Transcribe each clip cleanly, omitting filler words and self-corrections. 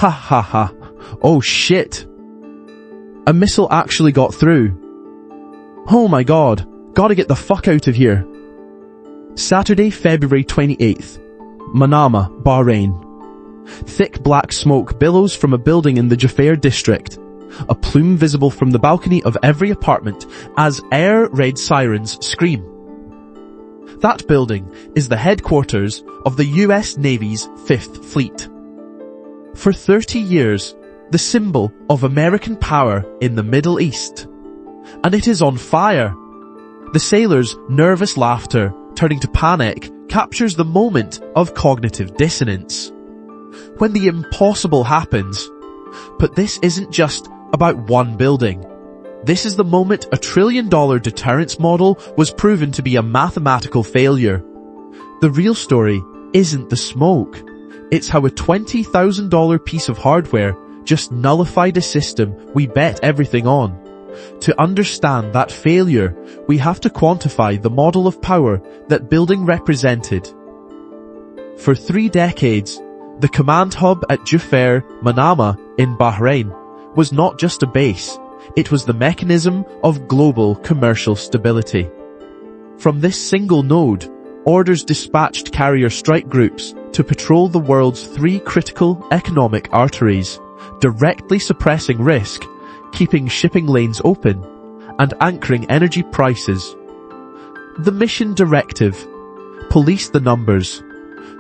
Ha ha ha. Oh shit. A missile actually got through. Oh my god. Gotta get the fuck out of here. Saturday, February 28th. Manama, Bahrain. Thick black smoke billows from a building in the Juffair district. A plume visible from the balcony of every apartment as air raid sirens scream. That building is the headquarters of the US Navy's 5th Fleet. For 30 years, the symbol of American power in the Middle East. And it is on fire. The sailors' nervous laughter, turning to panic, captures the moment of cognitive dissonance. When the impossible happens. But this isn't just about one building. This is the moment a $1 trillion deterrence model was proven to be a mathematical failure. The real story isn't the smoke. It's how a $20,000 piece of hardware just nullified a system we bet everything on. To understand that failure, we have to quantify the model of power that building represented. For 3 decades, the command hub at Juffair, Manama, in Bahrain, was not just a base, it was the mechanism of global commercial stability. From this single node, orders dispatched carrier strike groups to patrol the world's 3 critical economic arteries, directly suppressing risk, keeping shipping lanes open, and anchoring energy prices. The mission directive: police the numbers.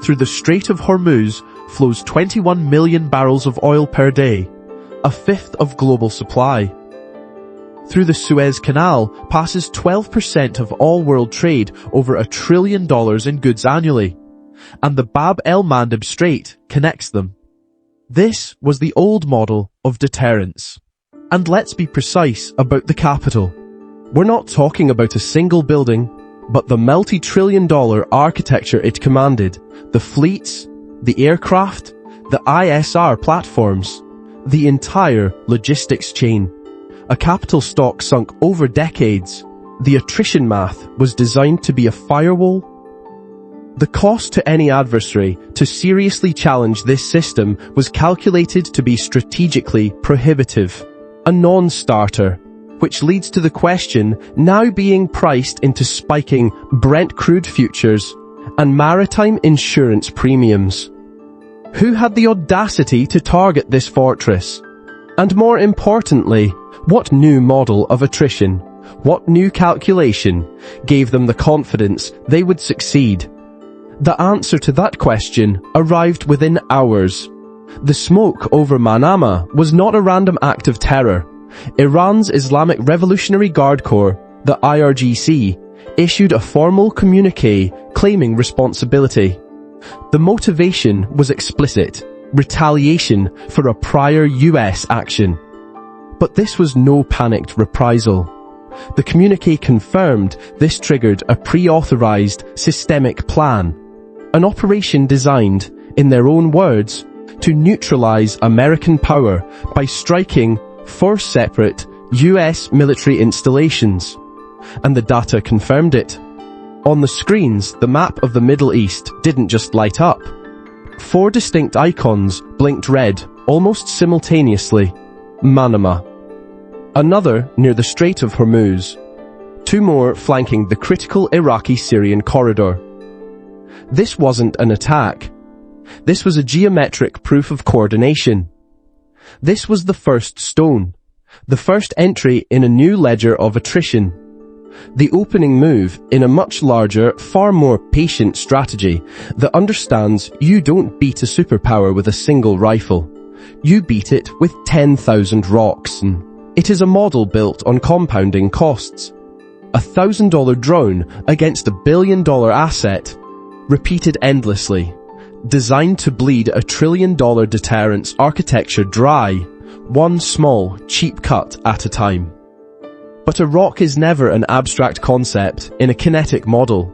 Through the Strait of Hormuz flows 21 million barrels of oil per day, a fifth of global supply. Through the Suez Canal passes 12% of all world trade, over $1 trillion in goods annually, and the Bab el-Mandeb Strait connects them. This was the old model of deterrence. And let's be precise about the capital. We're not talking about a single building, but the multi-trillion-dollar architecture it commanded, the fleets, the aircraft, the ISR platforms, the entire logistics chain. A capital stock sunk over decades. The attrition math was designed to be a firewall. The cost to any adversary to seriously challenge this system was calculated to be strategically prohibitive. A non-starter, which leads to the question now being priced into spiking Brent crude futures and maritime insurance premiums. Who had the audacity to target this fortress? And more importantly, what new model of attrition, what new calculation gave them the confidence they would succeed? The answer to that question arrived within hours. The smoke over Manama was not a random act of terror. Iran's Islamic Revolutionary Guard Corps, the IRGC, issued a formal communiqué claiming responsibility. The motivation was explicit: retaliation for a prior US action. But this was no panicked reprisal. The communiqué confirmed this triggered a pre-authorized systemic plan, an operation designed, in their own words, to neutralize American power by striking 4 separate US military installations. And the data confirmed it. On the screens, the map of the Middle East didn't just light up. 4 distinct icons blinked red, almost simultaneously. Manama. Another near the Strait of Hormuz. 2 more flanking the critical Iraqi-Syrian corridor. This wasn't an attack. This was a geometric proof of coordination. This was the first stone, the first entry in a new ledger of attrition. The opening move in a much larger, far more patient strategy that understands you don't beat a superpower with a single rifle. You beat it with 10,000 rocks. It is a model built on compounding costs. A $1,000 drone against a $1 billion asset, repeated endlessly. Designed to bleed a $1 trillion deterrence architecture dry, one small, cheap cut at a time. But a rock is never an abstract concept in a kinetic model.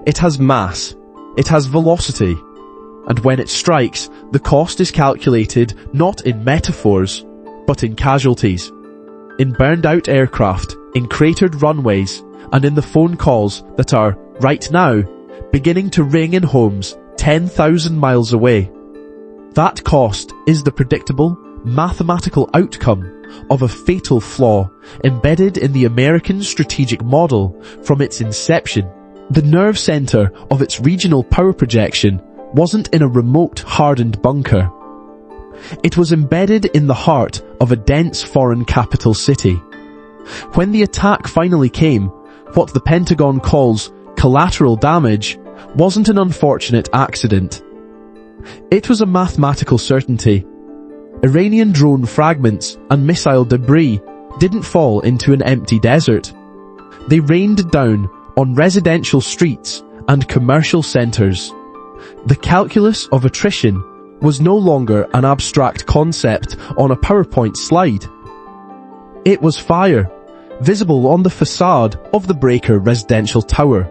It has mass, it has velocity, and when it strikes, the cost is calculated not in metaphors, but in casualties. In burned-out aircraft, in cratered runways, and in the phone calls that are, right now, beginning to ring in homes 10,000 miles away. That cost is the predictable, mathematical outcome of a fatal flaw embedded in the American strategic model from its inception. The nerve center of its regional power projection wasn't in a remote, hardened bunker. It was embedded in the heart of a dense foreign capital city. When the attack finally came, what the Pentagon calls collateral damage wasn't an unfortunate accident. It was a mathematical certainty. Iranian drone fragments and missile debris didn't fall into an empty desert. They rained down on residential streets and commercial centers. The calculus of attrition was no longer an abstract concept on a PowerPoint slide. It was fire, visible on the facade of the Breaker residential tower.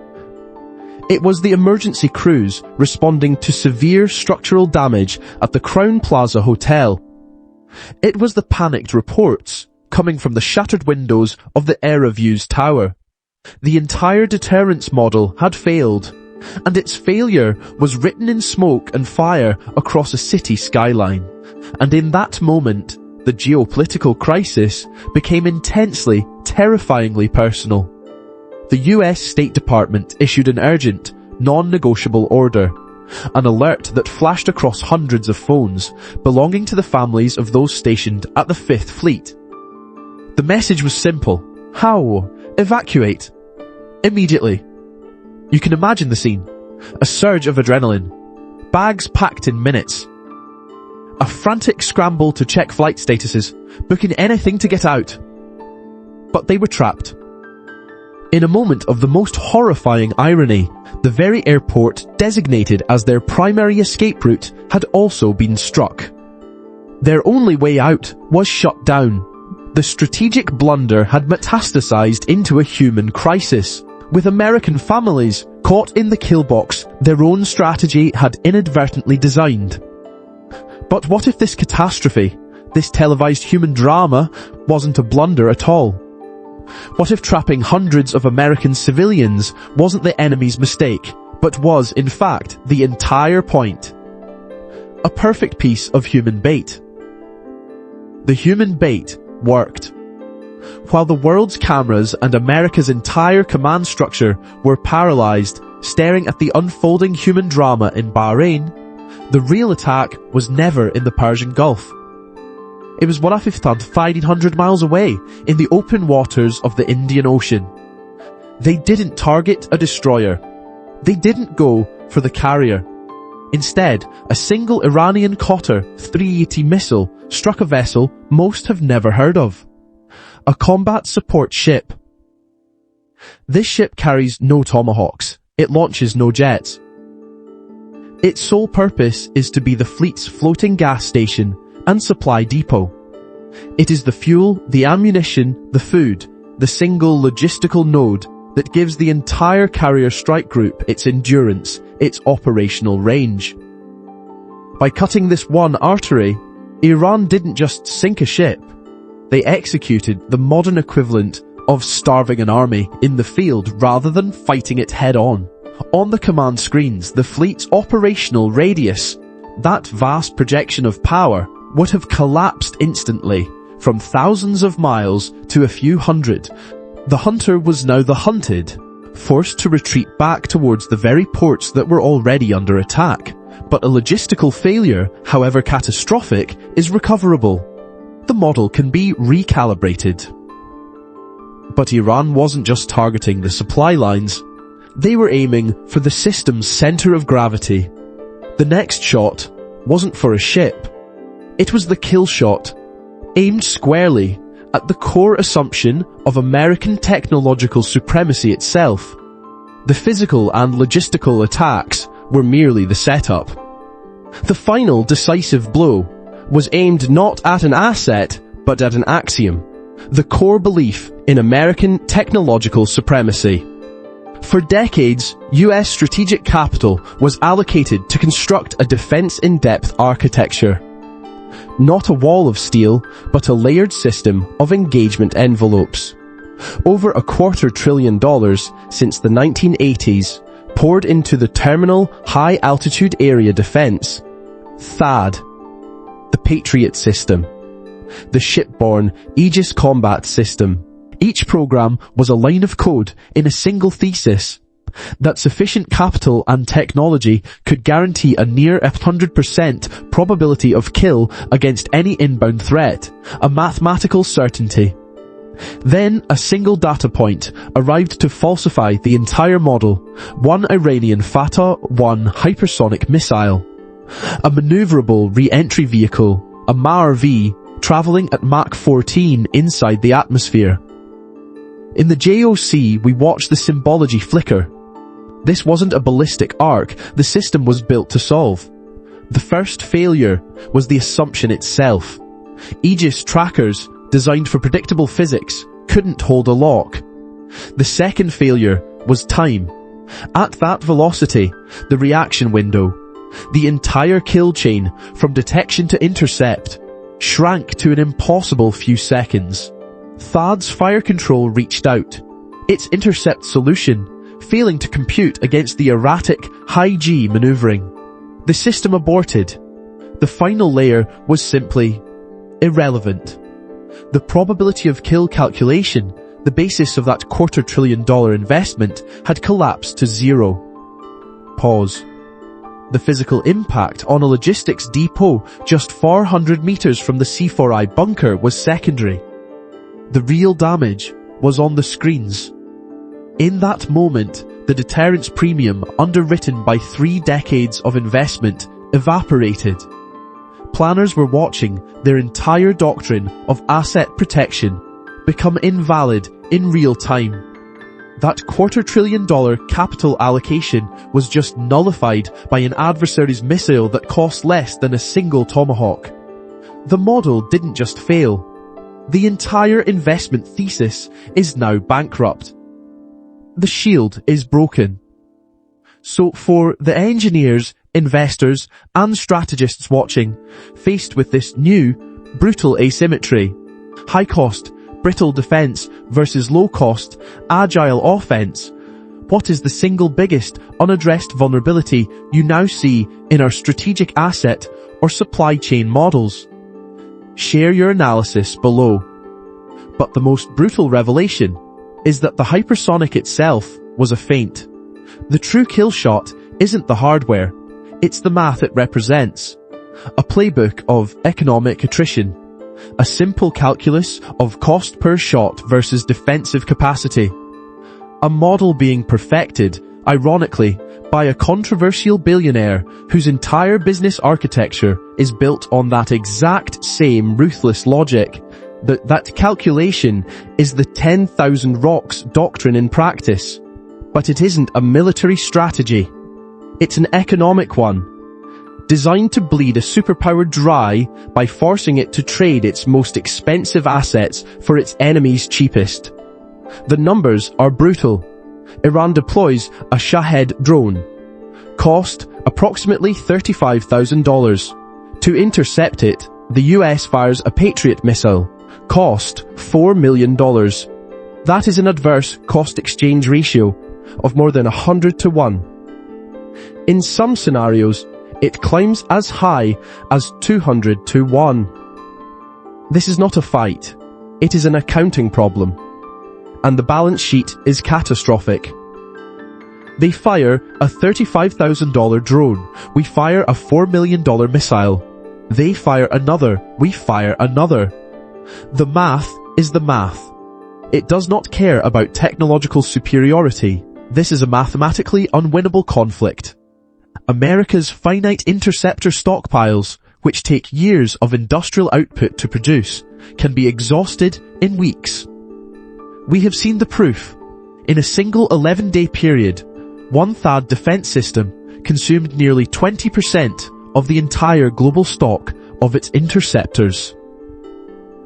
It was the emergency crews responding to severe structural damage at the Crown Plaza Hotel. It was the panicked reports coming from the shattered windows of the AirViews tower. The entire deterrence model had failed, and its failure was written in smoke and fire across a city skyline. And in that moment, the geopolitical crisis became intensely, terrifyingly personal. The US State Department issued an urgent, non-negotiable order, an alert that flashed across hundreds of phones belonging to the families of those stationed at the 5th Fleet. The message was simple. How? Evacuate. Immediately. You can imagine the scene. A surge of adrenaline. Bags packed in minutes. A frantic scramble to check flight statuses, booking anything to get out. But they were trapped. In a moment of the most horrifying irony, the very airport designated as their primary escape route had also been struck. Their only way out was shut down. The strategic blunder had metastasized into a human crisis, with American families caught in the kill box their own strategy had inadvertently designed. But what if this catastrophe, this televised human drama, wasn't a blunder at all? What if trapping hundreds of American civilians wasn't the enemy's mistake, but was, in fact, the entire point? A perfect piece of human bait. The human bait worked. While the world's cameras and America's entire command structure were paralyzed, staring at the unfolding human drama in Bahrain, the real attack was never in the Persian Gulf. It was 1,500 miles away, in the open waters of the Indian Ocean. They didn't target a destroyer. They didn't go for the carrier. Instead, a single Iranian Qatar 380 missile struck a vessel most have never heard of. A combat support ship. This ship carries no Tomahawks. It launches no jets. Its sole purpose is to be the fleet's floating gas station and supply depot. It is the fuel, the ammunition, the food, the single logistical node that gives the entire carrier strike group its endurance, its operational range. By cutting this one artery, Iran didn't just sink a ship. They executed the modern equivalent of starving an army in the field rather than fighting it head-on. On the command screens, the fleet's operational radius, that vast projection of power, would have collapsed instantly, from thousands of miles to a few hundred. The hunter was now the hunted, forced to retreat back towards the very ports that were already under attack. But a logistical failure, however catastrophic, is recoverable. The model can be recalibrated. But Iran wasn't just targeting the supply lines. They were aiming for the system's center of gravity. The next shot wasn't for a ship. It was the kill shot, aimed squarely at the core assumption of American technological supremacy itself. The physical and logistical attacks were merely the setup. The final decisive blow was aimed not at an asset, but at an axiom, the core belief in American technological supremacy. For decades, US strategic capital was allocated to construct a defense-in-depth architecture. Not a wall of steel, but a layered system of engagement envelopes. Over $250 billion since the 1980s poured into the terminal high-altitude area defense, THAAD, Patriot system, the shipborne Aegis combat system. Each program was a line of code in a single thesis that sufficient capital and technology could guarantee a near 100% probability of kill against any inbound threat, a mathematical certainty. Then a single data point arrived to falsify the entire model, one Iranian Fatah-1 hypersonic missile, a maneuverable re-entry vehicle, a MAR-V, travelling at Mach 14 inside the atmosphere. In the JOC, we watched the symbology flicker. This wasn't a ballistic arc the system was built to solve. The first failure was the assumption itself. Aegis trackers, designed for predictable physics, couldn't hold a lock. The second failure was time. At that velocity, the reaction window, the entire kill chain from detection to intercept, shrank to an impossible few seconds. THAAD's fire control reached out, its intercept solution failing to compute against the erratic high-G maneuvering. The system aborted. The final layer was simply irrelevant. The probability of kill calculation, the basis of that $250 billion investment, had collapsed to zero. Pause. The physical impact on a logistics depot just 400 meters from the C4I bunker was secondary. The real damage was on the screens. In that moment, the deterrence premium underwritten by 3 decades of investment evaporated. Planners were watching their entire doctrine of asset protection become invalid in real time. That $250 billion capital allocation was just nullified by an adversary's missile that cost less than a single Tomahawk. The model didn't just fail. The entire investment thesis is now bankrupt. The shield is broken. So for the engineers, investors, and strategists watching, faced with this new, brutal asymmetry, high cost, brittle defense versus low cost, agile offense, what is the single biggest unaddressed vulnerability you now see in our strategic asset or supply chain models? Share your analysis below. But the most brutal revelation is that the hypersonic itself was a feint. The true kill shot isn't the hardware, it's the math it represents. A playbook of economic attrition. A simple calculus of cost per shot versus defensive capacity. A model being perfected, ironically, by a controversial billionaire whose entire business architecture is built on that exact same ruthless logic. That calculation is the 10,000 rocks doctrine in practice. But it isn't a military strategy. It's an economic one. Designed to bleed a superpower dry by forcing it to trade its most expensive assets for its enemy's cheapest. The numbers are brutal. Iran deploys a Shahed drone. Cost approximately $35,000. To intercept it, the US fires a Patriot missile. Cost $4 million. That is an adverse cost exchange ratio of more than 100 to 1. In some scenarios, it climbs as high as 200 to 1. This is not a fight. It is an accounting problem. And the balance sheet is catastrophic. They fire a $35,000 drone. We fire a $4 million missile. They fire another. We fire another. The math is the math. It does not care about technological superiority. This is a mathematically unwinnable conflict. America's finite interceptor stockpiles, which take years of industrial output to produce, can be exhausted in weeks. We have seen the proof. In a single 11-day period, one THAAD defense system consumed nearly 20% of the entire global stock of its interceptors.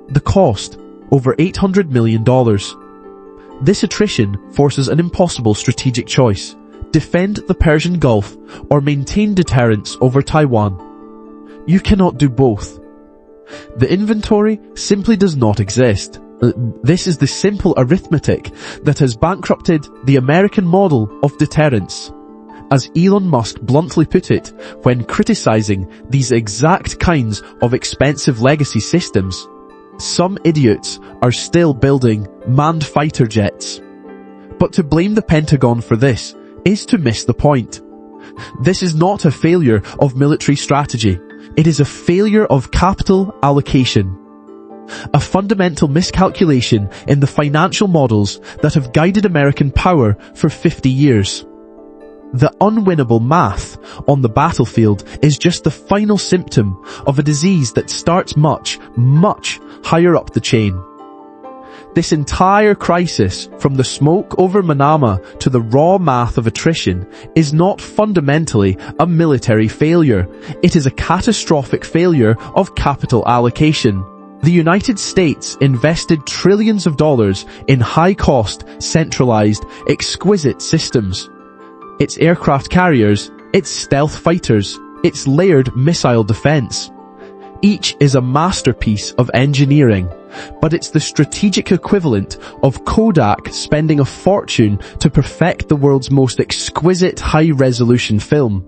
The cost, over $800 million. This attrition forces an impossible strategic choice. Defend the Persian Gulf or maintain deterrence over Taiwan. You cannot do both. The inventory simply does not exist. This is the simple arithmetic that has bankrupted the American model of deterrence. as Elon Musk bluntly put it when criticizing these exact kinds of expensive legacy systems. Some idiots are still building manned fighter jets. But to blame the Pentagon for this is to miss the point. This is not a failure of military strategy. It is a failure of capital allocation. A fundamental miscalculation in the financial models that have guided American power for 50 years. The unwinnable math on the battlefield is just the final symptom of a disease that starts much, much higher up the chain. This entire crisis, from the smoke over Manama to the raw math of attrition, is not fundamentally a military failure. It is a catastrophic failure of capital allocation. The United States invested trillions of dollars in high-cost, centralized, exquisite systems. Its aircraft carriers, its stealth fighters, its layered missile defense. Each is a masterpiece of engineering, but it's the strategic equivalent of Kodak spending a fortune to perfect the world's most exquisite high-resolution film,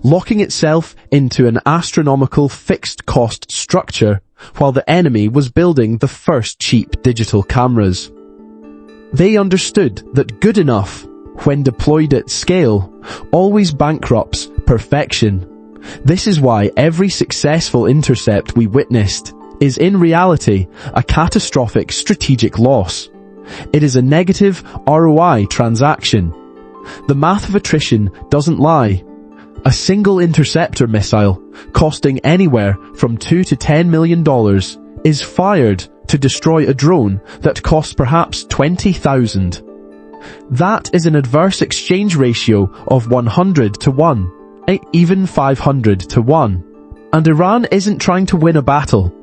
locking itself into an astronomical fixed-cost structure while the enemy was building the first cheap digital cameras. They understood that good enough, when deployed at scale, always bankrupts perfection. This is why every successful intercept we witnessed is in reality a catastrophic strategic loss. It is a negative ROI transaction. The math of attrition doesn't lie. A single interceptor missile, costing anywhere from $2 to $10 million, is fired to destroy a drone that costs perhaps $20,000. That is an adverse exchange ratio of 100 to 1. Even 500 to 1. And Iran isn't trying to win a battle.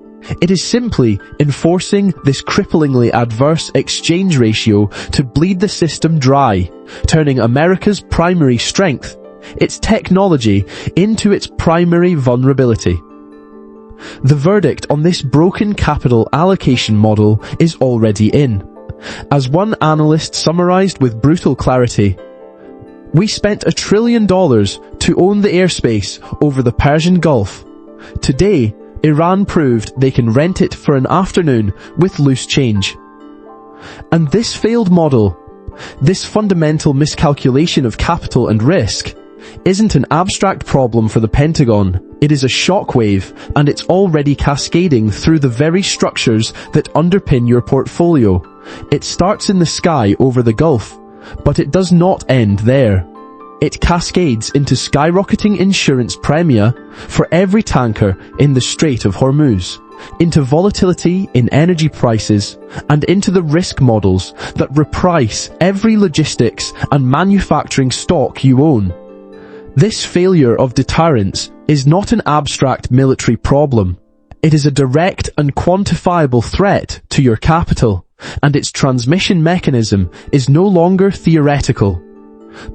It is simply enforcing this cripplingly adverse exchange ratio to bleed the system dry, turning America's primary strength, its technology, into its primary vulnerability. The verdict on this broken capital allocation model is already in. As one analyst summarized with brutal clarity, "We spent $1 trillion to own the airspace over the Persian Gulf. Today, Iran proved they can rent it for an afternoon with loose change." And this failed model, this fundamental miscalculation of capital and risk, isn't an abstract problem for the Pentagon. It is a shockwave, and it's already cascading through the very structures that underpin your portfolio. It starts in the sky over the Gulf, but it does not end there. It cascades into skyrocketing insurance premia for every tanker in the Strait of Hormuz, into volatility in energy prices, and into the risk models that reprice every logistics and manufacturing stock you own. This failure of deterrence is not an abstract military problem. It is a direct and quantifiable threat to your capital, and its transmission mechanism is no longer theoretical.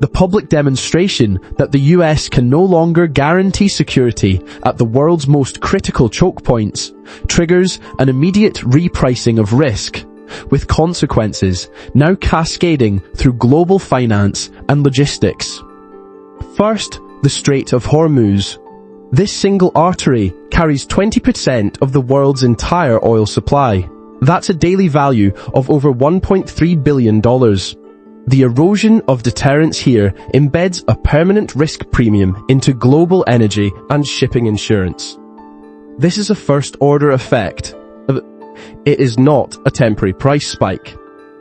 The public demonstration that the US can no longer guarantee security at the world's most critical choke points triggers an immediate repricing of risk, with consequences now cascading through global finance and logistics. First, the Strait of Hormuz. This single artery carries 20% of the world's entire oil supply. That's a daily value of over $1.3 billion. The erosion of deterrence here embeds a permanent risk premium into global energy and shipping insurance. This is a first-order effect. It is not a temporary price spike.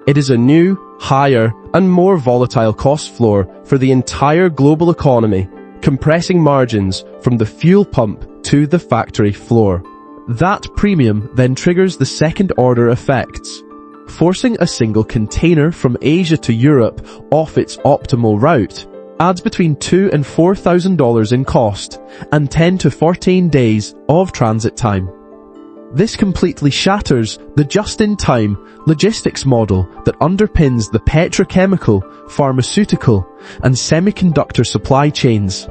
It is a new, higher, and more volatile cost floor for the entire global economy, compressing margins from the fuel pump to the factory floor. That premium then triggers the second-order effects, forcing a single container from Asia to Europe off its optimal route adds between $2,000 and $4,000 in cost and 10 to 14 days of transit time. This completely shatters the just-in-time logistics model that underpins the petrochemical, pharmaceutical, and semiconductor supply chains.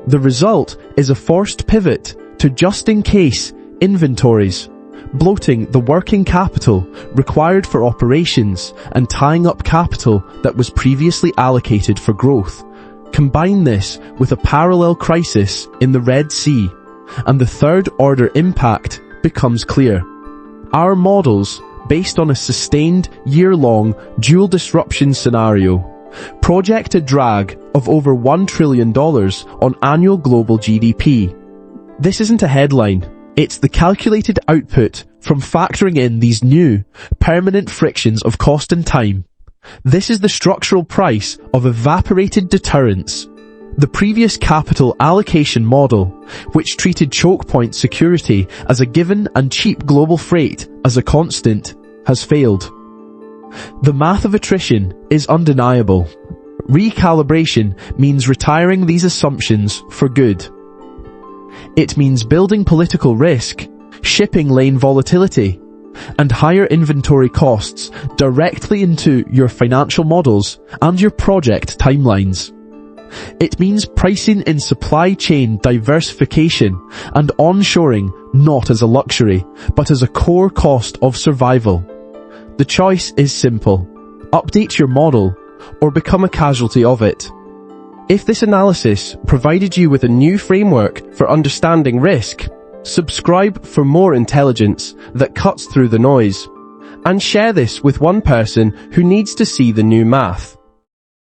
The result is a forced pivot to just-in-case inventories, bloating the working capital required for operations and tying up capital that was previously allocated for growth, Combine this with a parallel crisis in the Red Sea, and the third-order impact becomes clear. Our models, based on a sustained, year-long, dual disruption scenario, project a drag of over $1 trillion on annual global GDP. This isn't a headline, it's the calculated output from factoring in these new, permanent frictions of cost and time. This is the structural price of evaporated deterrence. The previous capital allocation model, which treated choke point security as a given and cheap global freight as a constant, has failed. The math of attrition is undeniable. Recalibration means retiring these assumptions for good. It means building political risk, shipping lane volatility, and higher inventory costs directly into your financial models and your project timelines. It means pricing in supply chain diversification and onshoring not as a luxury, but as a core cost of survival. The choice is simple. Update your model or become a casualty of it. If this analysis provided you with a new framework for understanding risk, subscribe for more intelligence that cuts through the noise, and share this with one person who needs to see the new math.